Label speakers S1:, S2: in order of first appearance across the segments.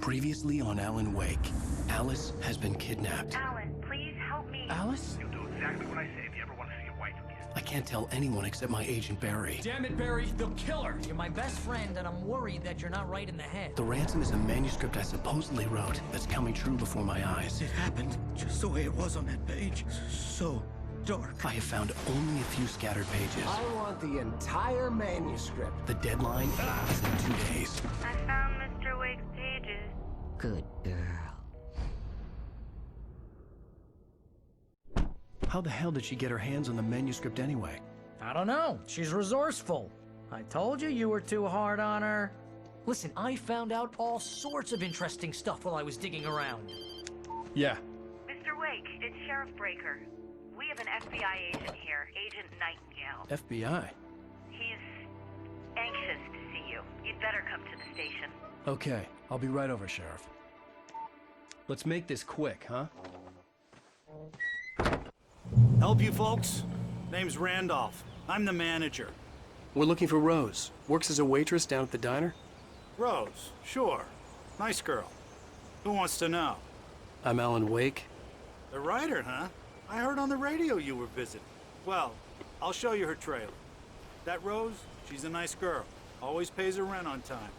S1: Previously on Alan Wake, Alice has been kidnapped.
S2: Alan, please help me.
S1: Alice?
S3: You'll do exactly what I say if you ever want to see your wife again.
S1: I can't tell anyone except my agent Barry.
S4: Damn it, Barry, they'll kill her! You're my best friend, and I'm worried that you're not right in the head.
S1: The ransom is a manuscript I supposedly wrote that's coming true before my eyes.
S5: It happened just the way it was on that page. So dark.
S1: I have found only a few scattered pages.
S6: I want the entire manuscript.
S1: The deadline is in 2 days.
S2: I found Mr. Wake's pages.
S4: Good girl.
S1: How the hell did she get her hands on the manuscript anyway?
S4: I don't know. She's resourceful. I told you you were too hard on her. Listen, I found out all sorts of interesting stuff while I was digging around.
S1: Yeah.
S2: Mr. Wake, it's Sheriff Breaker. We have an FBI agent here, Agent Nightingale.
S1: FBI?
S2: He's anxious to see you. You'd better come to the station.
S1: Okay, I'll be right over, Sheriff. Let's make this quick, huh?
S5: Help you folks? Name's Randolph. I'm the manager.
S1: We're looking for Rose. Works as a waitress down at the diner.
S5: Rose, sure. Nice girl. Who wants to know?
S1: I'm Alan Wake.
S5: The writer, huh? I heard on the radio you were visiting. Well, I'll show you her trailer. That Rose, she's a nice girl. Always pays her rent on time.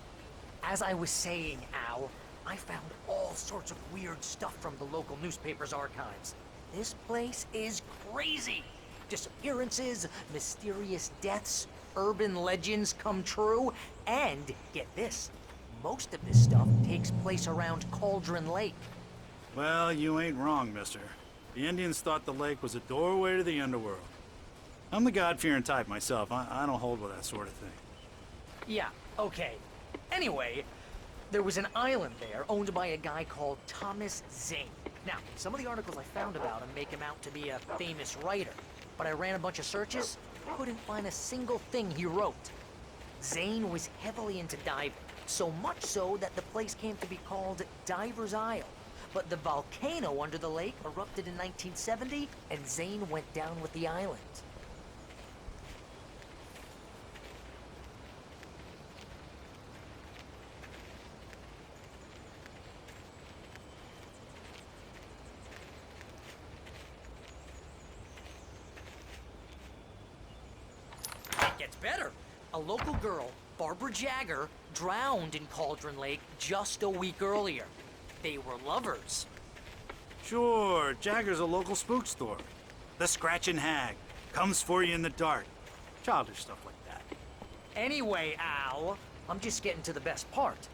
S4: As I was saying, Al, I found all sorts of weird stuff from the local newspaper's archives. This place is crazy. Disappearances, mysterious deaths, urban legends come true, and get this, most of this stuff takes place around Cauldron Lake.
S5: Well, you ain't wrong, mister. The Indians thought the lake was a doorway to the underworld. I'm the God-fearing type myself. I don't hold with that sort of thing.
S4: Yeah, okay. Anyway, there was an island there owned by a guy called Thomas Zane. Now, some of the articles I found about him make him out to be a famous writer, but I ran a bunch of searches, couldn't find a single thing he wrote. Zane was heavily into diving, so much so that the place came to be called Diver's Isle. But the volcano under the lake erupted in 1970, and Zane went down with the island. It gets better. A local girl, Barbara Jagger, drowned in Cauldron Lake just a week earlier. They were lovers.
S5: Sure, Jagger's a local spook store. The Scratchin' Hag. Comes for you in the dark. Childish stuff like that.
S4: Anyway, Al, I'm just getting to the best part.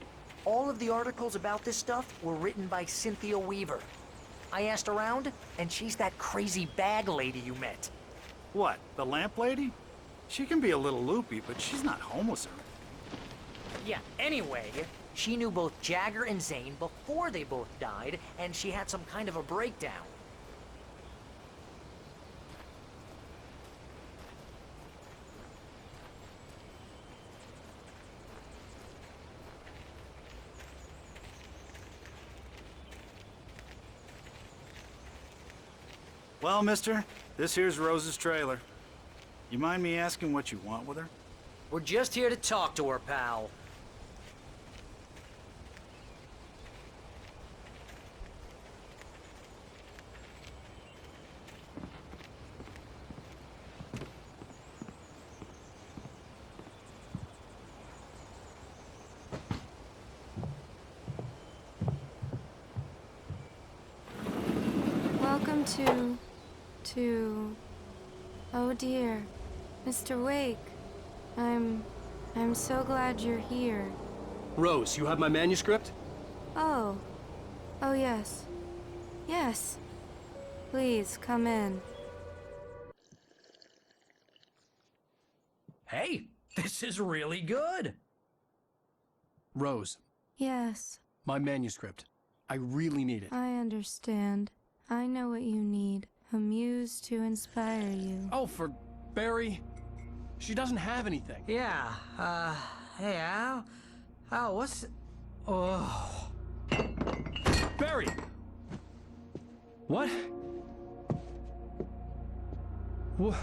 S4: All of the articles about this stuff were written by Cynthia Weaver. I asked around, and she's that crazy bag lady you met.
S5: What, the lamp lady? She can be a little loopy, but she's not homeless or anything.
S4: Yeah, anyway, she knew both Jagger and Zane before they both died, and she had some kind of a breakdown.
S5: Well, mister, this here's Rose's trailer. You mind me asking what you want with her?
S4: We're just here to talk to her, pal.
S7: Welcome to... Oh dear, Mr. Wake. I'm so glad you're here.
S1: Rose, you have my manuscript?
S7: Oh. Oh yes. Yes. Please, come in.
S4: Hey, this is really good.
S1: Rose,
S7: Yes,
S1: my manuscript. I really need it.
S7: I understand. I know what you need. A muse to inspire you.
S1: Oh, for Barry. She doesn't have anything.
S4: Yeah, hey, Al? Al, what's... Oh...
S1: Barry! What? What?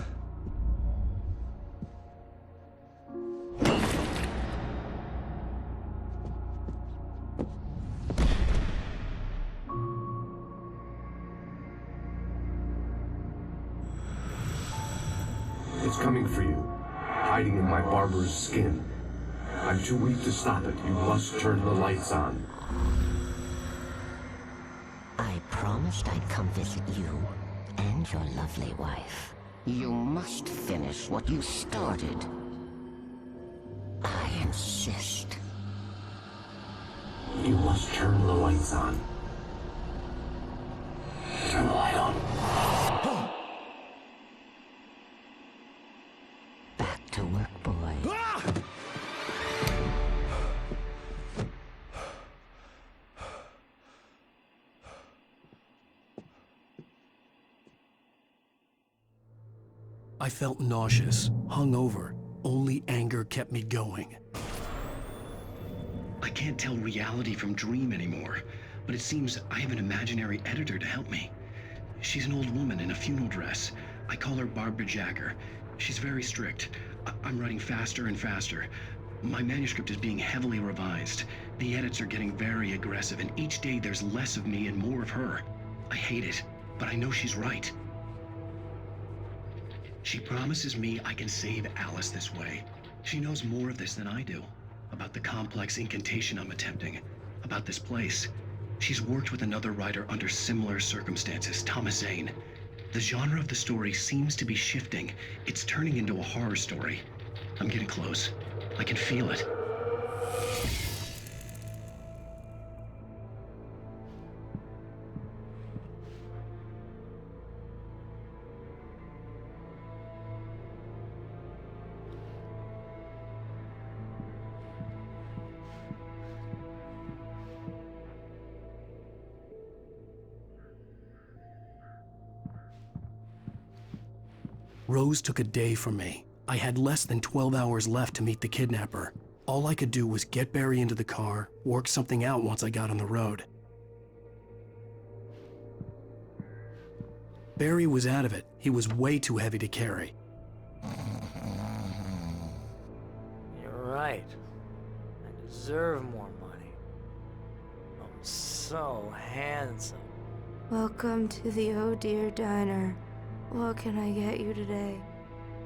S8: coming for you, hiding in my barber's skin. I'm too weak to stop it. You must turn the lights on.
S9: I promised I'd come visit you and your lovely wife. You must finish what you started. I insist.
S8: You must turn the lights on. Turn the light on.
S9: Back to work, boy.
S1: I felt nauseous, hungover. Only anger kept me going.
S10: I can't tell reality from dream anymore, but it seems I have an imaginary editor to help me. She's an old woman in a funeral dress. I call her Barbara Jagger. She's very strict. I'm writing faster and faster. My manuscript is being heavily revised. The edits are getting very aggressive, and each day there's less of me and more of her. I hate it, but I know she's right. She promises me I can save Alice this way. She knows more of this than I do. About the complex incantation I'm attempting. About this place. She's worked with another writer under similar circumstances, Thomas Zane. The genre of the story seems to be shifting. It's turning into a horror story. I'm getting close. I can feel it.
S1: Rose took a day from me. I had less than 12 hours left to meet the kidnapper. All I could do was get Barry into the car, work something out once I got on the road. Barry was out of it. He was way too heavy to carry.
S4: You're right. I deserve more money. I'm so handsome.
S7: Welcome to the Oh Dear Diner. What can I get you today?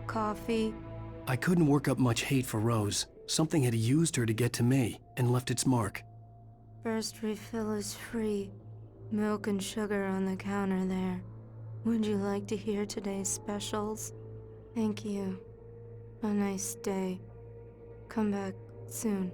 S7: Coffee?
S1: I couldn't work up much hate for Rose. Something had used her to get to me and left its mark.
S7: First refill is free. Milk and sugar on the counter there. Would you like to hear today's specials? Thank you. A nice day. Come back soon.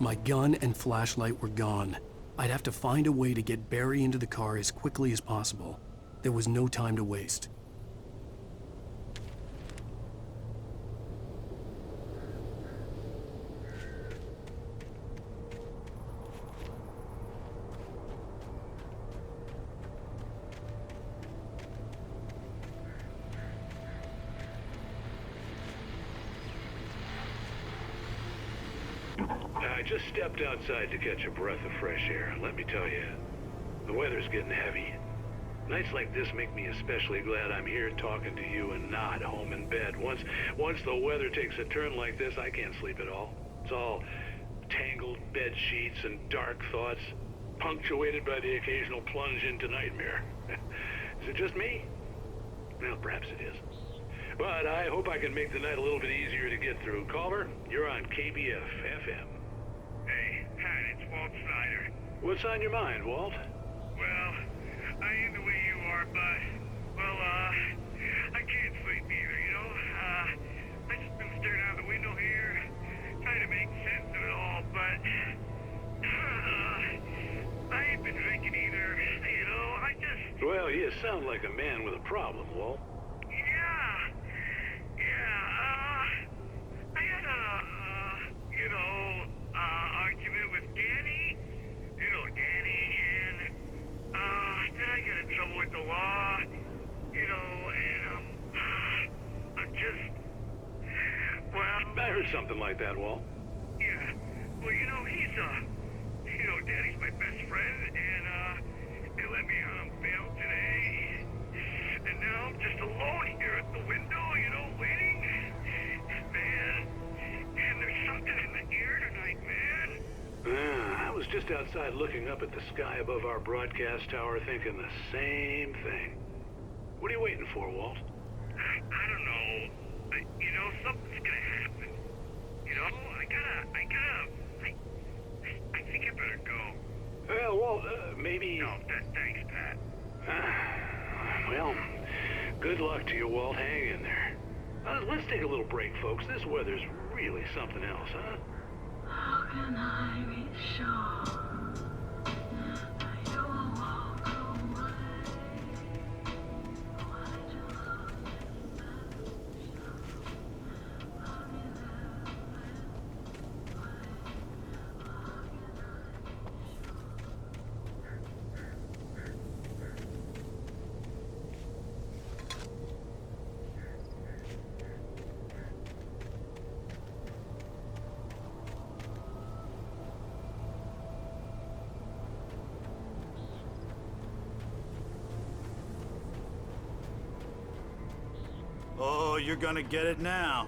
S1: My gun and flashlight were gone. I'd have to find a way to get Barry into the car as quickly as possible. There was no time to waste.
S3: I just stepped outside to catch a breath of fresh air. Let me tell you, the weather's getting heavy. Nights like this make me especially glad I'm here talking to you and not home in bed. Once the weather takes a turn like this, I can't sleep at all. It's all tangled bed sheets and dark thoughts, punctuated by the occasional plunge into nightmare. Is it just me? Well, perhaps it is. But I hope I can make the night a little bit easier to get through. Caller, you're on KBF FM.
S11: Hey, Pat, it's Walt Snyder.
S3: What's on your mind, Walt?
S11: Well, I am the way you are, but, well, I can't sleep either, you know? I just been staring out the window here, trying to make sense of it all, but, I ain't been drinking either, you know? I just...
S3: Well, you sound like a man with a problem, Walt.
S11: I had argument with Danny. You know Danny, and, then I got in trouble with the law, you know, and, I'm just, well...
S3: I heard something like that, Walt.
S11: Yeah, well, you know, he's, Danny's my best friend, and let me on bail today. And now I'm just alone here at the window, you know, waiting. Man, there's something in the air tonight, man.
S3: I was just outside looking up at the sky above our broadcast tower thinking the same thing. What are you waiting for, Walt?
S11: I don't know. You know, something's gonna happen. You know, I think I better go.
S3: Well, Walt, maybe...
S11: No, thanks, Pat.
S3: Well, good luck to you, Walt. Hang in there. Let's take a little break, folks. This weather's really something else, huh?
S12: How can I be sure that you will walk away? Why did you love me
S5: Oh, you're gonna get it now.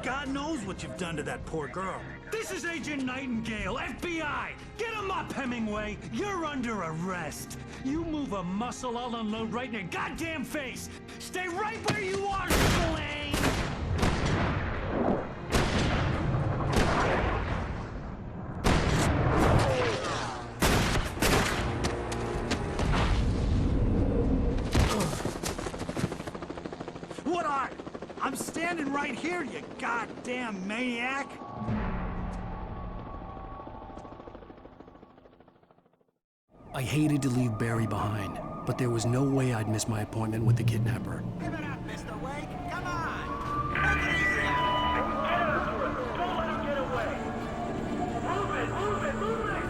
S5: God knows what you've done to that poor girl.
S13: This is Agent Nightingale, FBI! Get him up, Hemingway! You're under arrest! You move a muscle, I'll unload right in your goddamn face! Stay right where you are, Spillane!
S5: What are? I'm standing right here, you goddamn maniac!
S1: I hated to leave Barry behind, but there was no way I'd miss my appointment with the kidnapper.
S6: Give it up, Mr. Wake. Come on. Make it easy.
S11: Get after it. Don't let him get away. Move it. Let him get away.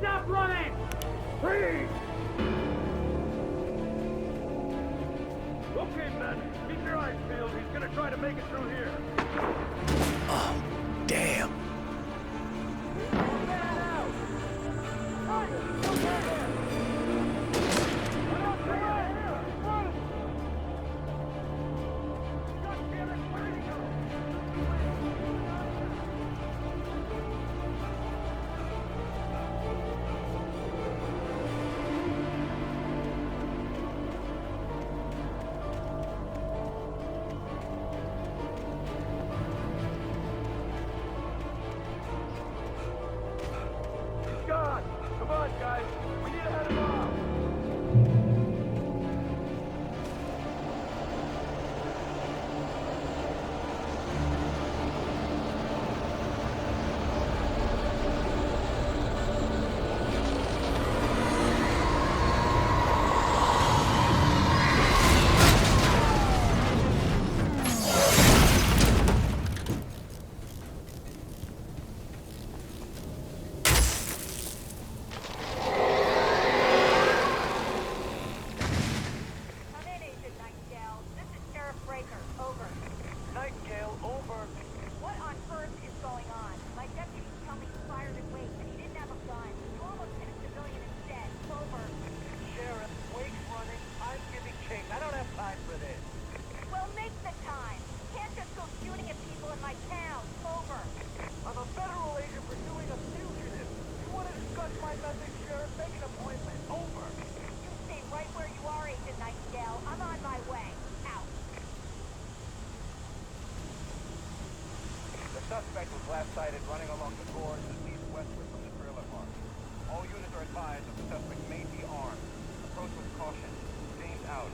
S11: Stop running! Freeze! Okay, men. Keep your eyes peeled. He's gonna try to make it through here.
S1: Oh, damn.
S11: God! Come on, guys. We need to head him off.
S2: Come in, Agent Nightingale. This is Sheriff Breaker. Over.
S11: Nightingale, over.
S2: What on earth is going on? My deputies tell me he fired at Wake, and he didn't have a gun. You almost hit a civilian instead. Over.
S11: Sheriff, Wake's running. I'm giving chase. I don't have time for this.
S2: Well, make the time. Can't just go shooting at people in my town. Over.
S11: I'm a federal agent pursuing a fugitive. You want to discuss my message, Sheriff? Make an appointment. Over.
S2: You stay right where you are, Agent Nightingale. I'm on my way. Out.
S11: The suspect was last sighted running along the gorge just east-westward from the trailer park. All units are advised that the suspect may be armed. Approach with caution. James out.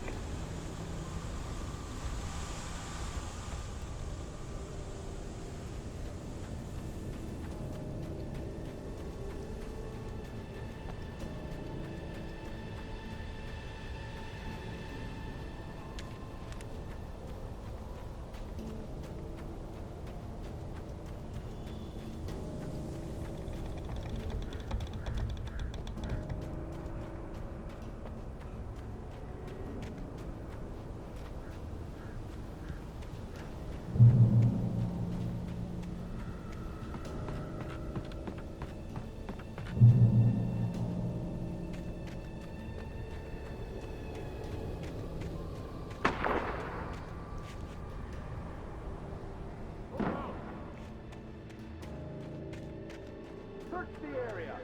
S11: Search the area.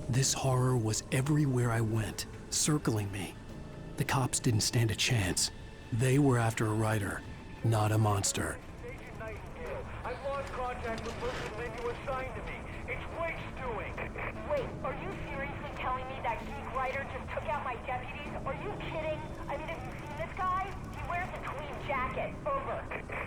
S1: This horror was everywhere I went, circling me. The cops didn't stand a chance. They were after a writer, not a monster.
S11: Agent Nightingale, I've lost contact with person Lynn you assigned to me. It's Blake's doing.
S2: Wait, are you seriously telling me that geek writer just took out my deputies? Are you kidding? I mean, have you seen this guy? He wears a tweed jacket. Over.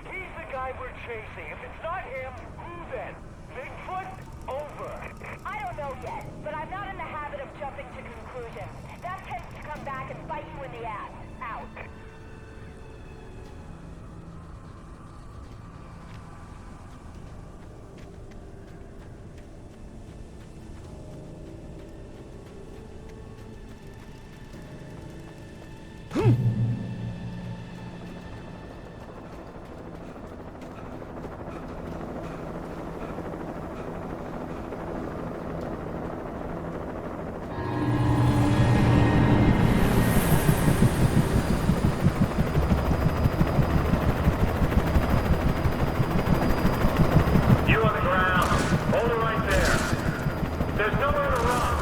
S11: He's the guy we're chasing. If it's not him, who then? Bigfoot? Over.
S2: I don't know yet, but I'm not in the habit of jumping to conclusions. That tends to come back and bite you in the ass. Out.
S11: You on the ground. Hold it right there. There's nowhere to run.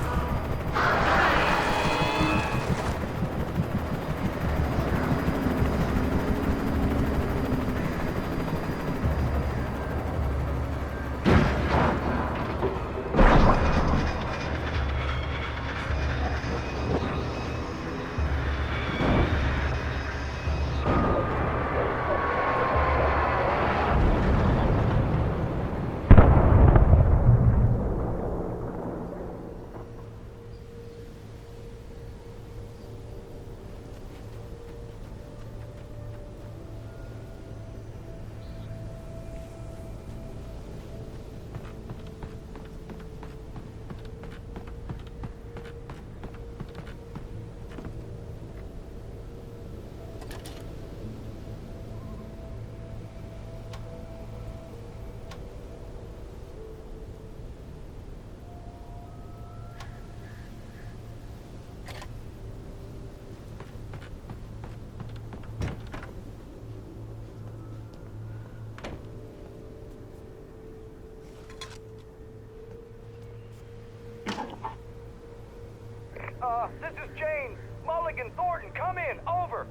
S11: This is Jane. Mulligan, Thornton, come in. Over.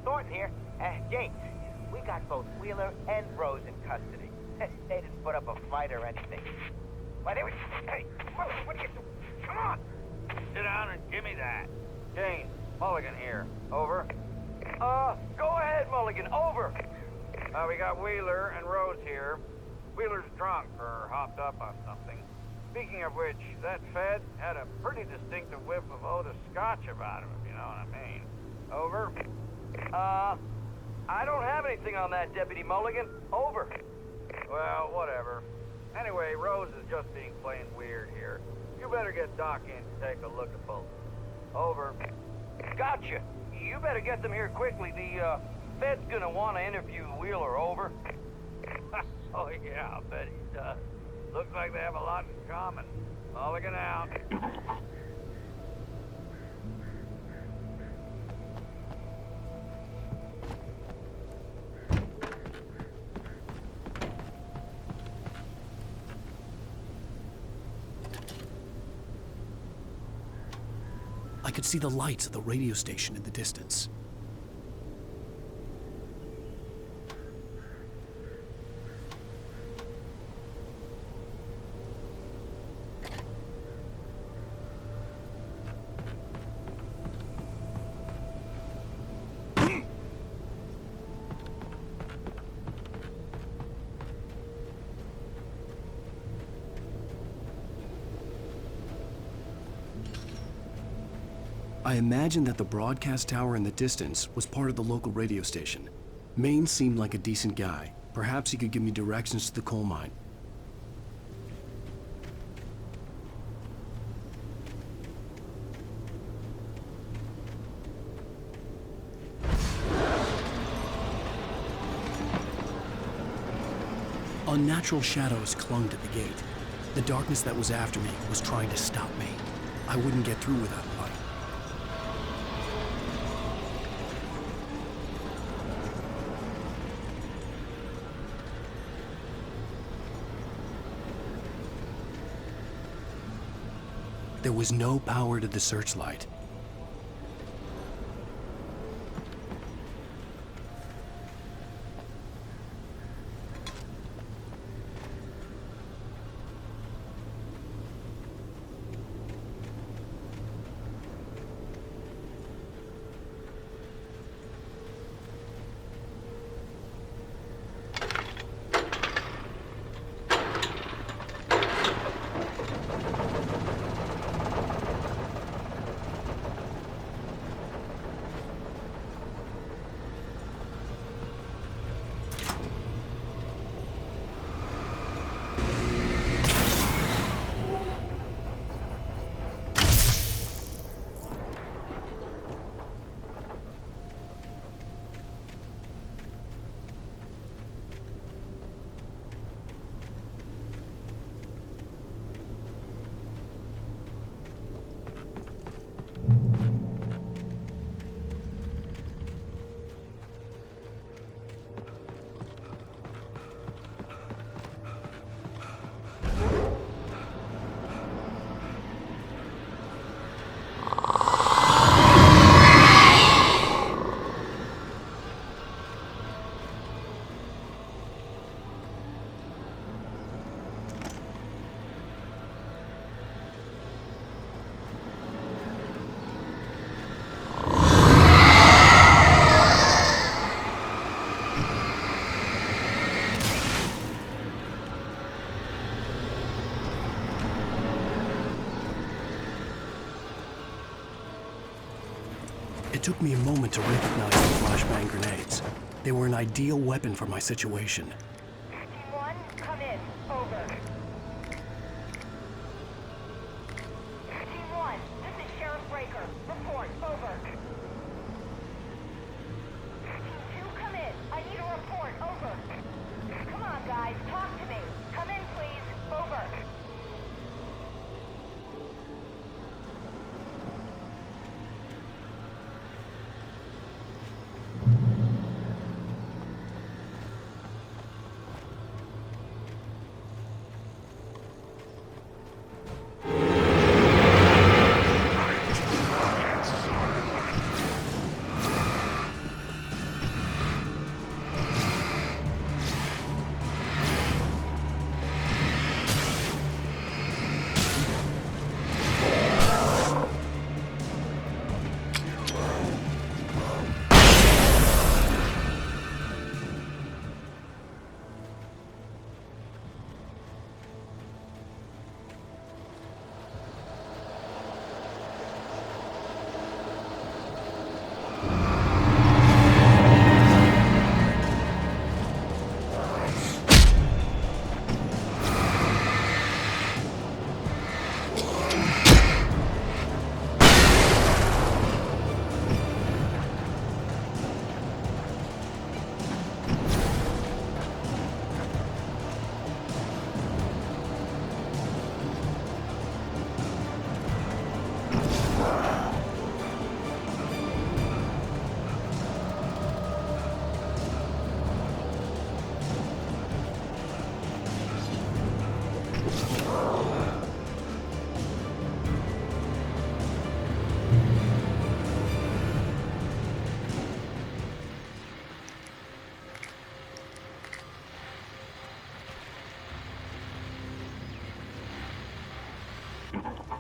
S6: Thornton here. Jane, we got both Wheeler and Rose in custody. They didn't put up a fight or anything. Why, they were... Hey, Mulligan, what are you doing? Come on!
S11: Sit down and give me that. Jane, Mulligan here. Over. Go ahead, Mulligan. Over. We got Wheeler and Rose here. Wheeler's drunk or hopped up on something. Speaking of which, that Fed had a pretty distinctive whiff of Otis Scotch about him, if you know what I mean. Over. I don't have anything on that, Deputy Mulligan. Over. Well, whatever. Anyway, Rose is just being plain weird here. You better get Doc in to take a look at both. Over. Gotcha. You better get them here quickly. The Fed's gonna want to interview Wheeler. Over. Oh, yeah, I'll bet he does. Looks like they have a lot in common. Mulligan out.
S1: I could see the lights of the radio station in the distance. I imagined that the broadcast tower in the distance was part of the local radio station. Maine seemed like a decent guy. Perhaps he could give me directions to the coal mine. Unnatural shadows clung to the gate. The darkness that was after me was trying to stop me. I wouldn't get through without a light. There was no power to the searchlight. It took me a moment to recognize the flashbang grenades. They were an ideal weapon for my situation.
S2: Team 1, come in. Over. Team 1, this is Sheriff Breaker. Report. Over. Team 2, come in. I need a report. Over. Come on, guys. Talk to me. Come in, please. Over.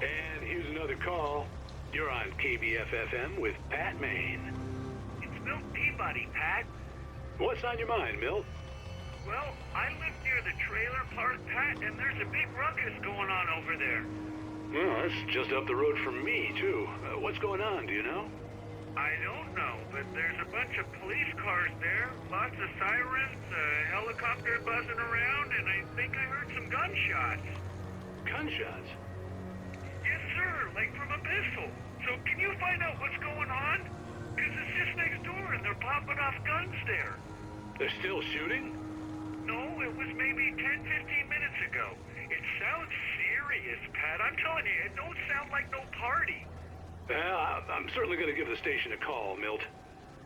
S3: And here's another call. You're on KBFFM with Pat Maine.
S11: It's Milt Peabody, Pat.
S3: What's on your mind, Milt?
S11: Well, I live near the trailer park, Pat, and there's a big ruckus going on over there.
S3: Well, that's just up the road from me, too. What's going on, do you know?
S11: I don't know, but there's a bunch of police cars there, lots of sirens, a helicopter buzzing around, and I think I heard some gunshots.
S3: Gunshots?
S11: Yes, sir, like from a pistol. So can you find out what's going on? Because it's just next door and they're popping off guns there.
S3: They're still shooting?
S11: No, it was maybe 10, 15 minutes ago. It sounds serious, Pat. I'm telling you, it don't sound like no party.
S3: Well, I'm certainly going to give the station a call, Milt.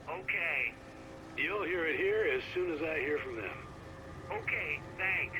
S11: Okay.
S3: You'll hear it here as soon as I hear from them.
S11: Okay, thanks.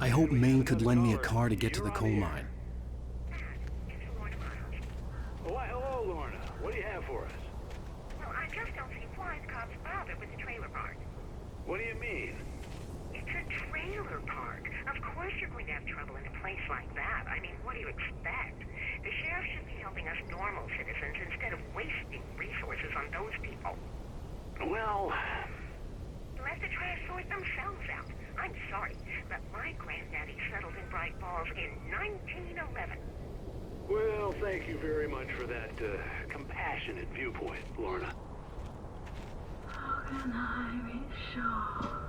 S1: I hope Maine could lend me a car to get to the coal mine.
S3: Why, hello, Lorna. What do you have for us?
S14: Well, I just don't see why the cops bothered with the trailer park.
S3: What do you mean?
S14: It's a trailer park. Of course you're going to have trouble in a place like that. I mean, what do you expect? The sheriff should be helping us normal citizens instead of wasting resources on those people.
S3: Well...
S14: Let the trash sort themselves out. I'm sorry, but my granddaddy settled in Bright Falls in 1911.
S3: Well, thank you very much for that compassionate viewpoint, Lorna.
S12: How can I be sure?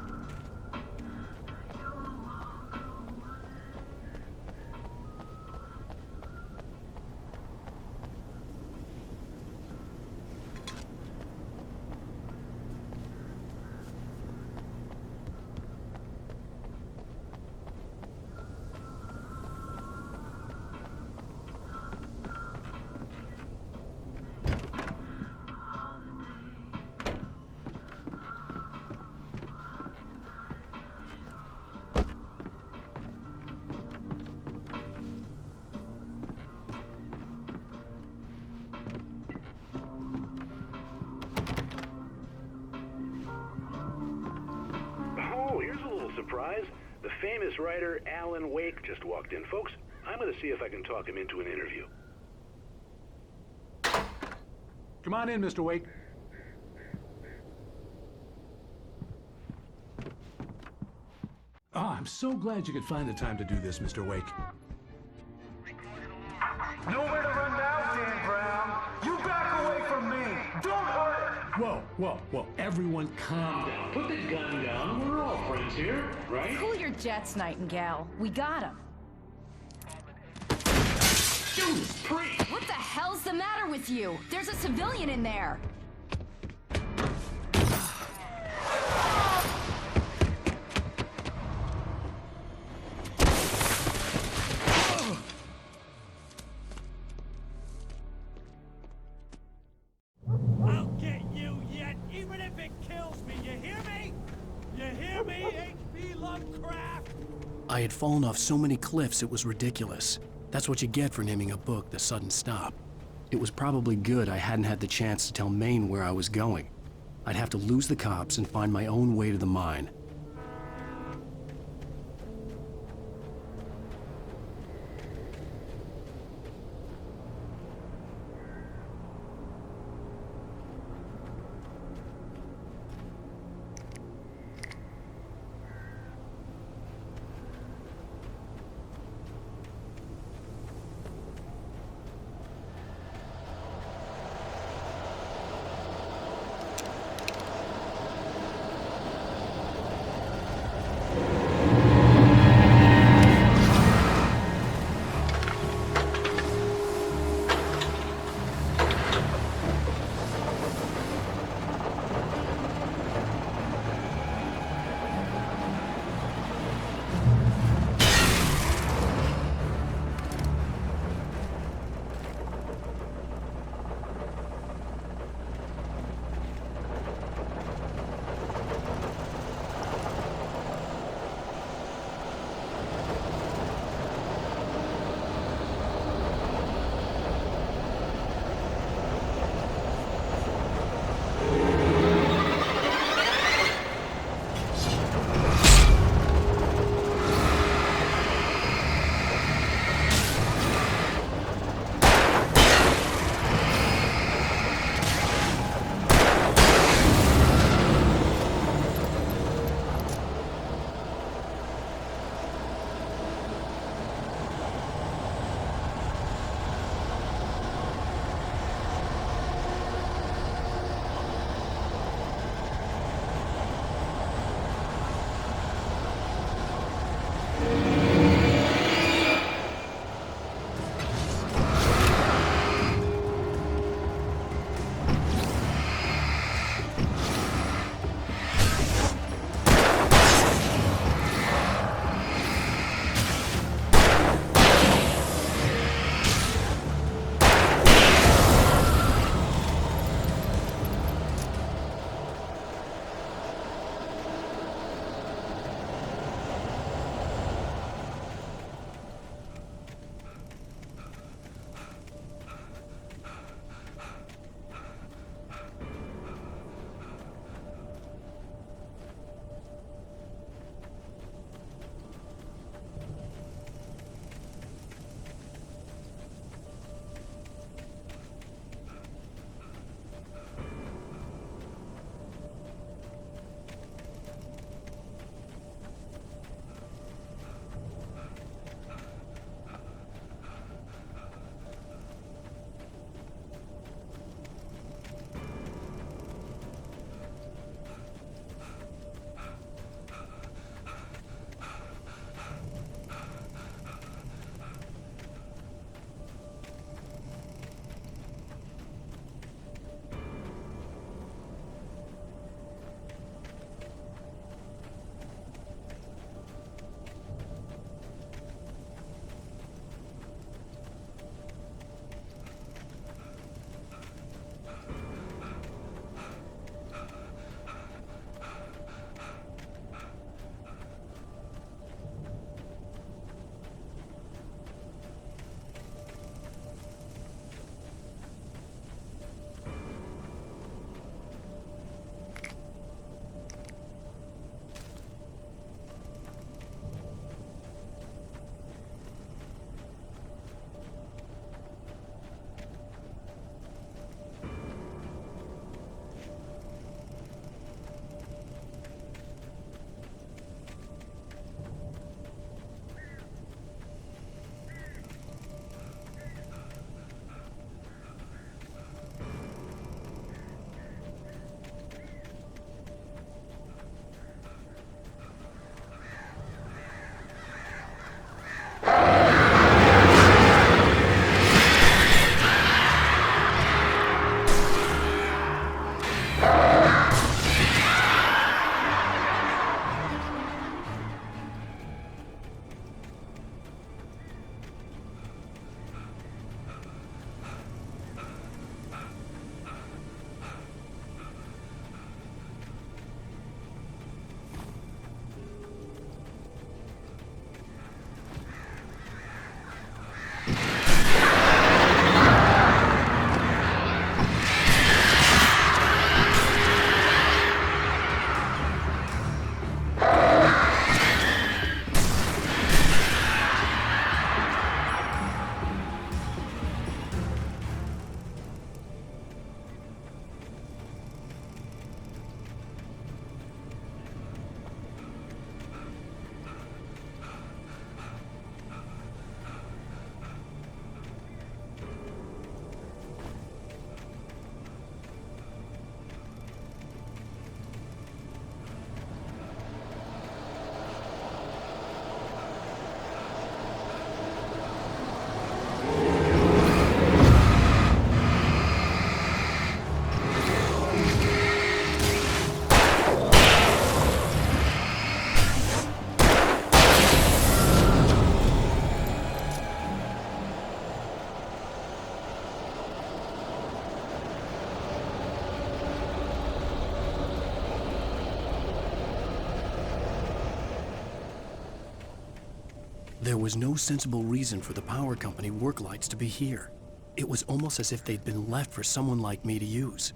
S3: famous writer Alan Wake just walked in. Folks, I'm gonna see if I can talk him into an interview.
S15: Come on in, Mr. Wake. Oh, I'm so glad you could find the time to do this, Mr. Wake.
S13: Nowhere to run now, Dan Brown. You back away from me. Don't hurt her.
S15: Whoa, whoa, whoa. Everyone calm down.
S16: Put the gun down. We're all friends here, right?
S17: Cool your jets, Nightingale. We got him.
S16: Judas Priest!
S17: What the hell's the matter with you? There's a civilian in there.
S13: I'll get you yet, even if it kills me. You hear me? You hear me, H.P. Lovecraft?
S1: I had fallen off so many cliffs it was ridiculous. That's what you get for naming a book The Sudden Stop. It was probably good I hadn't had the chance to tell Maine where I was going. I'd have to lose the cops and find my own way to the mine. There was no sensible reason for the power company work lights to be here. It was almost as if they'd been left for someone like me to use.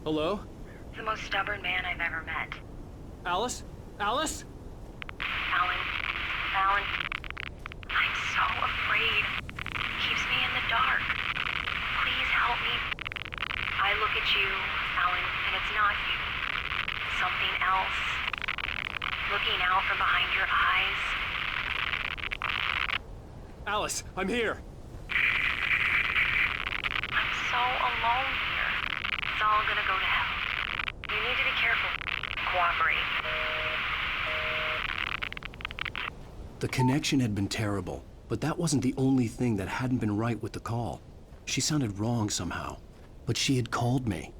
S18: Hello?
S14: The most stubborn man I've ever met.
S18: Alice? Alice?
S14: Alan, I'm so afraid. Keeps me in the dark. Please help me. I look at you, Alan, and it's not you. Something else. Looking out from behind your eyes.
S18: Alice, I'm here.
S14: I'm so alone here. It's all gonna go to hell. You need to be careful. Cooperate.
S1: The connection had been terrible, but that wasn't the only thing that hadn't been right with the call. She sounded wrong somehow, but she had called me.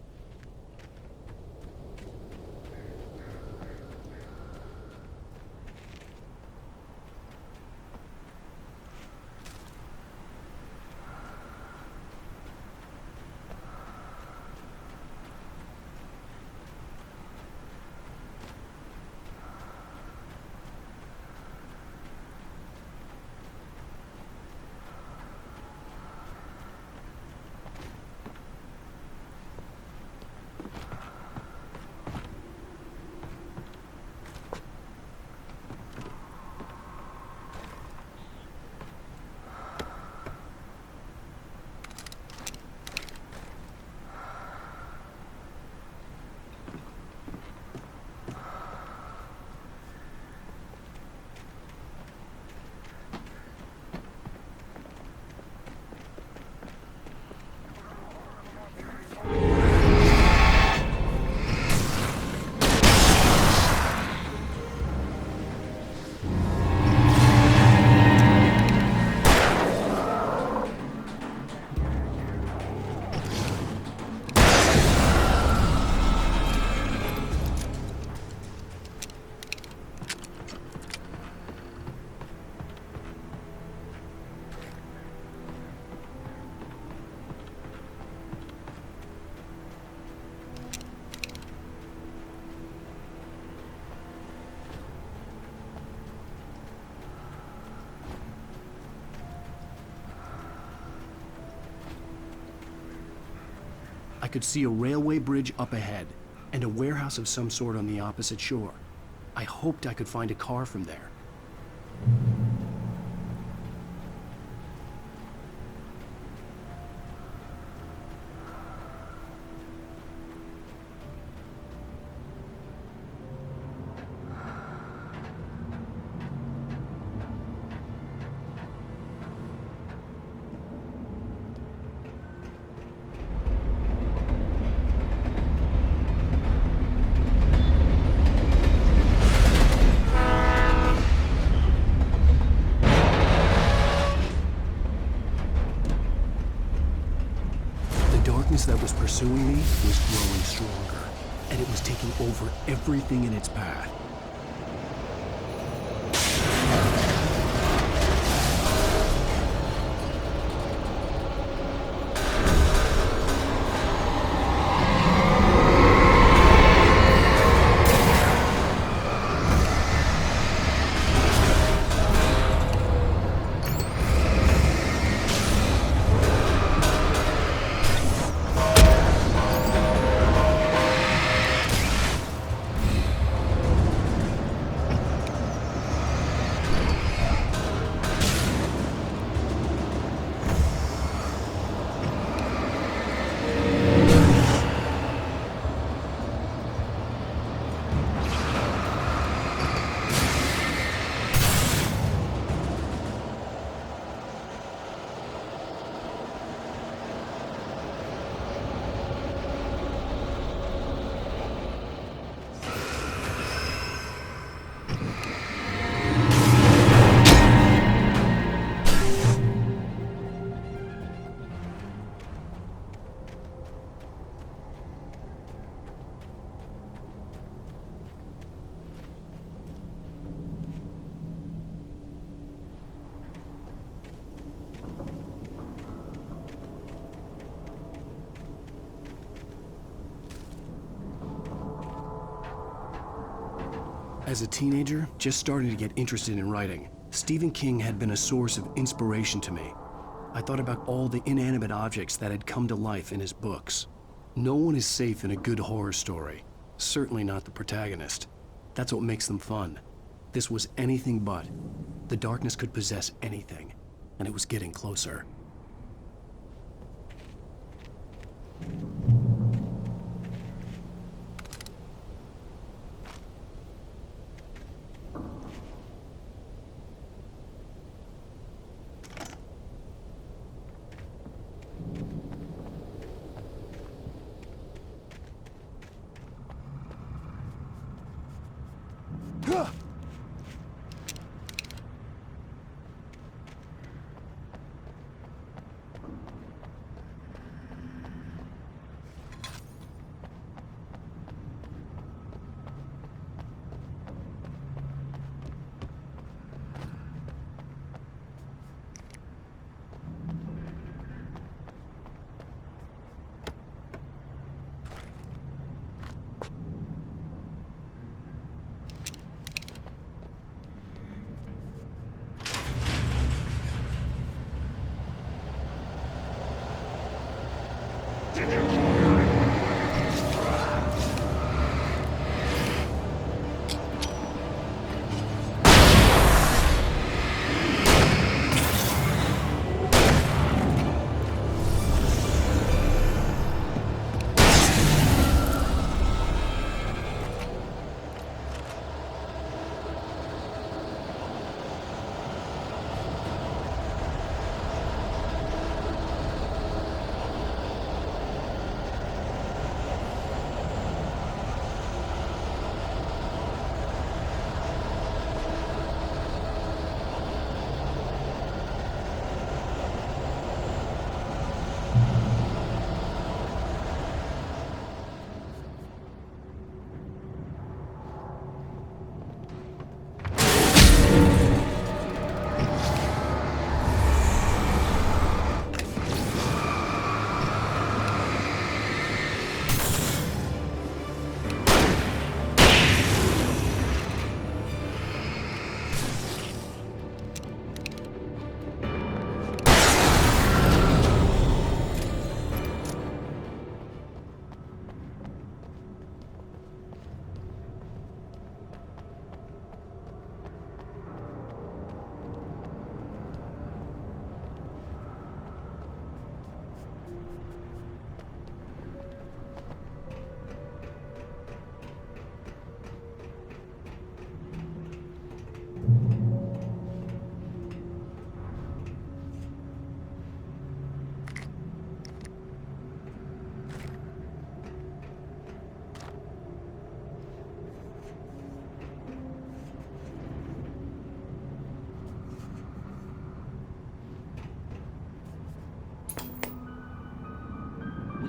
S1: I could see a railway bridge up ahead, and a warehouse of some sort on the opposite shore. I hoped I could find a car from there. That was pursuing me was growing stronger, and it was taking over everything in its path. As a teenager, just starting to get interested in writing, Stephen King had been a source of inspiration to me. I thought about all the inanimate objects that had come to life in his books. No one is safe in a good horror story. Certainly not the protagonist. That's what makes them fun. This was anything but. The darkness could possess anything, and it was getting closer.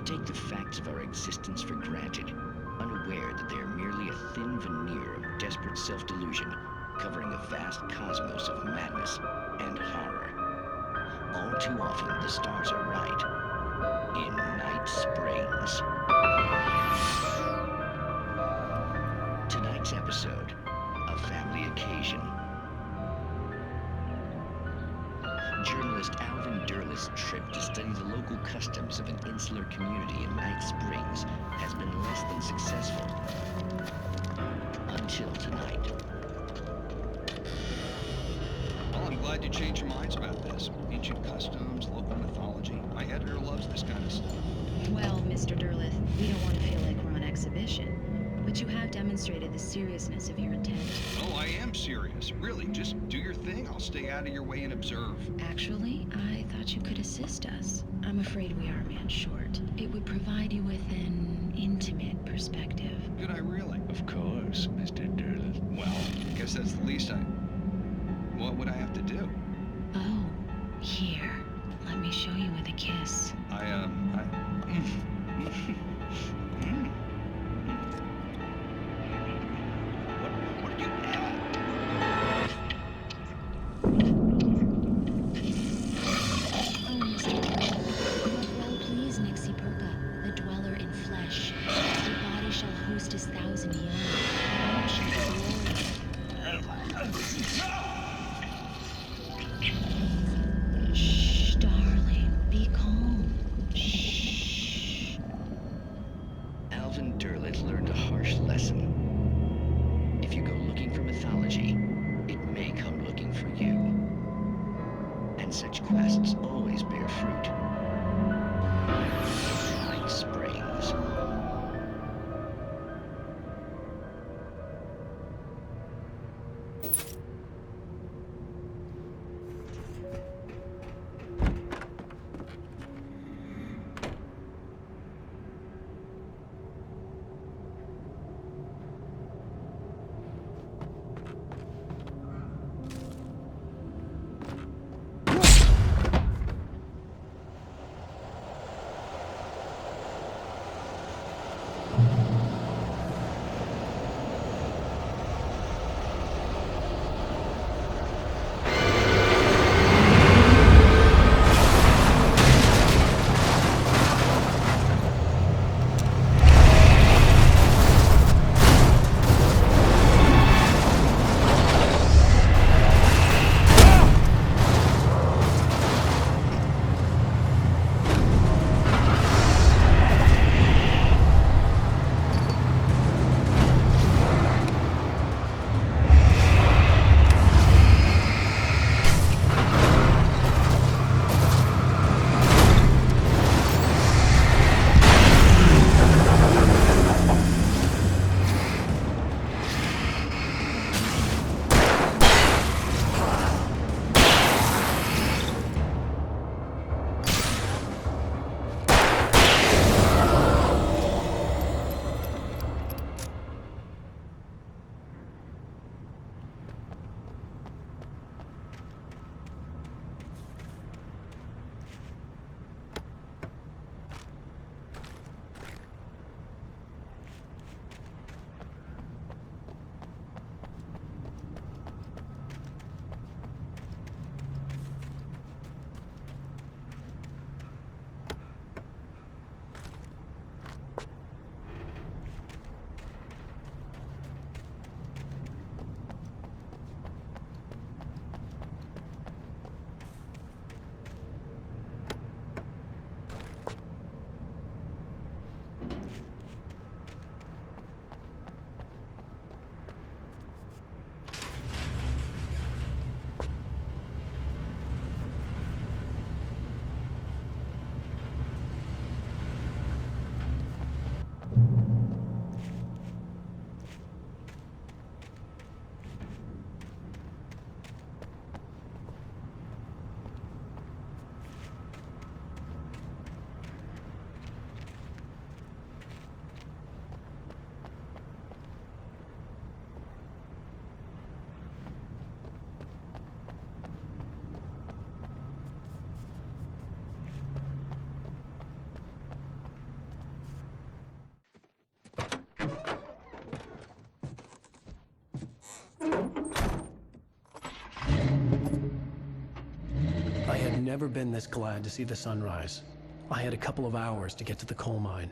S19: take the facts of our existence for granted, unaware that they are merely a thin veneer of desperate self-delusion, covering a vast cosmos of madness and horror. All too often, the stars are right. In Night Springs. Tonight's episode, A Family Occasion. Journalist Alvin Durleth's trip to study the local customs of an insular community in Night Springs has been less than successful. Until tonight.
S20: Well, I'm glad you changed your minds about this. Ancient customs, local mythology. My editor loves this kind of stuff.
S21: Well, Mr. Durleth, we don't want to feel like we're on exhibition. But you have demonstrated the seriousness of your intent.
S20: Oh, I am serious. Really, just do your thing. I'll stay out of your way and observe.
S21: Actually, I thought you could assist us. I'm afraid we are a man short. It would provide you with an intimate perspective.
S20: Could I really?
S19: Of course, Mr. Durleth.
S20: Well, I guess that's the least I... What would I have to do?
S21: Oh, here. Let me show you with a kiss.
S20: What do you have?
S21: Oh, Mr. Durleth, well please, Nixie Perka, the dweller in flesh. Your body shall host his 1,000 young. And shall glory. Shh, darling, be calm. Shh.
S1: I had never been this glad to see the sunrise. I had a couple of hours to get to the coal mine.